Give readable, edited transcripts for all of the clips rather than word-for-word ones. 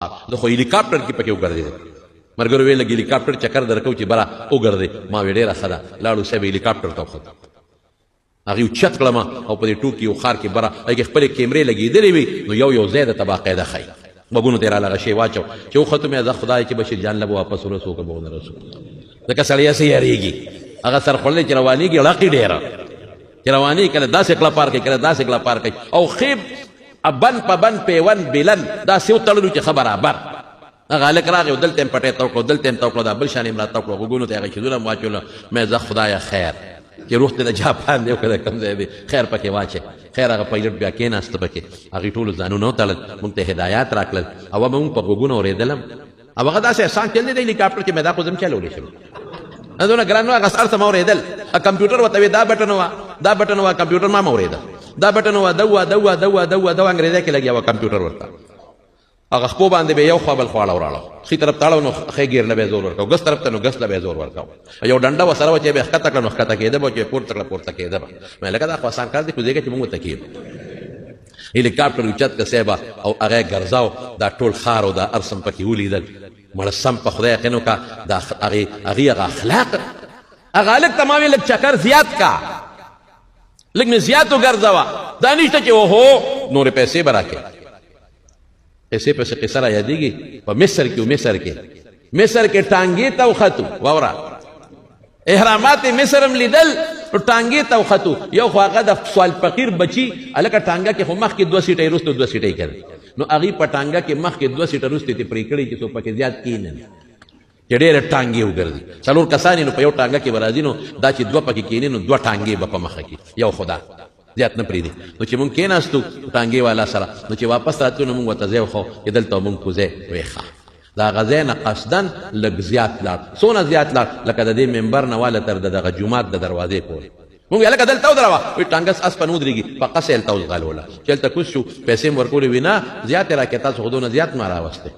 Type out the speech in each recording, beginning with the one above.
زه خو هلیکاپټر کې پکې وګرځېدم ملګرو ویل لږ هلیکاپټر چکر درکو چې بره وګرځې ما ویل ډېره ښه ده لاړو صاحب هلیکاپټر ته وختو هغې اوچت کړم او په دې ټوکي یو ښار کې بره هغې خپلې کیمرې لګېدلې وي نو یو ځای د باقاعده ښایي غوږونو ته یې راله هغه شی واچو چې وختو مې زه خدای چې بشیر جان له به واپس ورسو که به ونه رسو ځکه سړی هسې یارېږي هغه سر خوړلی چې روانېږي ړقي ډېره چې روانېږي کله داسې کله پار کوي کله داسې کله پار کوي او خیب بن په بن پیون بلن داسې وتړلو چې ښه برابر هغه هلک راغی او دلته یې پټۍ تو کړو دلته یې تو کړو دا بل شان یې راته کړو غوږونو ته یې هغه شیدونه م واچولو مې زه خدایه خیر چې روح دې د جاپان دی او که د کوم ځای دی خیر پکې واچې خیر هغه پایلټ بیا کېناسته پکې هغې ټولو ځانونه وتړل موږ ته هدایات راکړل او به موږ په غوږونو اورېدلم او هغه داسې احسان چل دی د هلیکاپټر چې مې دا خو زه هم چلولی شم نه دونه ګران نو هغه هر څه ما اورېدل کمپیوټر ورته وې دا بټن وه دا بټن وه کمپیوټر ما اورېده دا بټن وه دوا دوا دوا دوا دوا انګریزي کې لګیا وه کمپیوټر ورته هغه خپو باندې به یو خوا بل خواړه وراړه ښي طرف ته اړو نو ښی ګیر له به یې زور ورکوه ګس طرف ته نو ګس له به یې زور ورکوه یو ډنډه ورسره وه چې به یې ښکته کړه نو ښکته کېده به چې پورته کړه پورته کېده به مې لکه دا خو اسان کار دی کوزېږه چې مونږ ورته کېږو هلیکاپټر اوچت که صاحبه او هغه یې ګرځاو دا ټول ښار او دا ارسم پکې ولیدل مړه سم په خدای یقین وکړه دا هغې هغه اخلاق هغه هلک ته ما ویل لږ چکر زیات کا لږ مې زیات وګرځوه دا نشته چې اوهو نورې پیسې به راکړې پیسې پسې قصه را یادېږي په مصر کې مصر کې ټانګې ته وختو واوره احرامات مصر هم لیدل نو ټانګې ته وختو یو خو هغه د سوال فقیر بچي هلکه ټانګه کې خو مخکې 2 سیټۍ وروسته 2 سیټۍ کړي نو هغې په ټانګه کې مخکې 2 سیټه وروسته ترې پرې کړي چې څوک پکې زیات کښېنن چې ډېره ټانګې وګرځي 4 کسان نو په یو ټانګه کې به راځي نو دا چې 2 پکې کښېني نو 2 ټانګې به په مخه کې یو خدا زیات نه پرېږدي نو چې مونږ کېناستو ټانګې والا سره نو چې واپس راتلو نو مونږ ورته ځای وښو چې دلته مونږ کوزی ویښه د هغه ځای نه قصدن لږ زیات لاړ څونه زیات لاړ لکه د دې ممبر نه واله تر د دغه جومات د دروازې پورې مونږ هلکه دلته ودروه وایي ټانګس اس په نه ودرېږي په قصه هلته وځغلوله چې هلته کوز شو پیسې م ورکولې وي نه زیاتې راکړې تاسو خو دونه زیات ما راوستې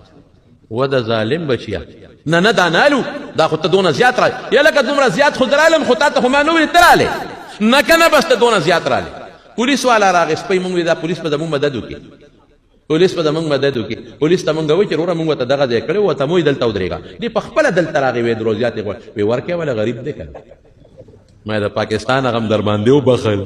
و د ظالم بچیا نه دا نالو دا خو ته دونه زیات را یا لکه دومره زیات خو درالم خو تا ته خو ما نه ویلې ته رالې نه که نه بس ته دونه زیات رالې پولیس والا راغی سپی مونږ وی دا پولیس به زمونږ مدد وکړي پولیس ته مونږ وایي چې وروره مونږ ورته دغه ځای کړی و ورته مو وایي دلته ودرېږه دې په خپله دلته راغی ویې درو زیاتې وی ورکې وله غریب دی که ما د پاکستان هغه هم در باندې وبخل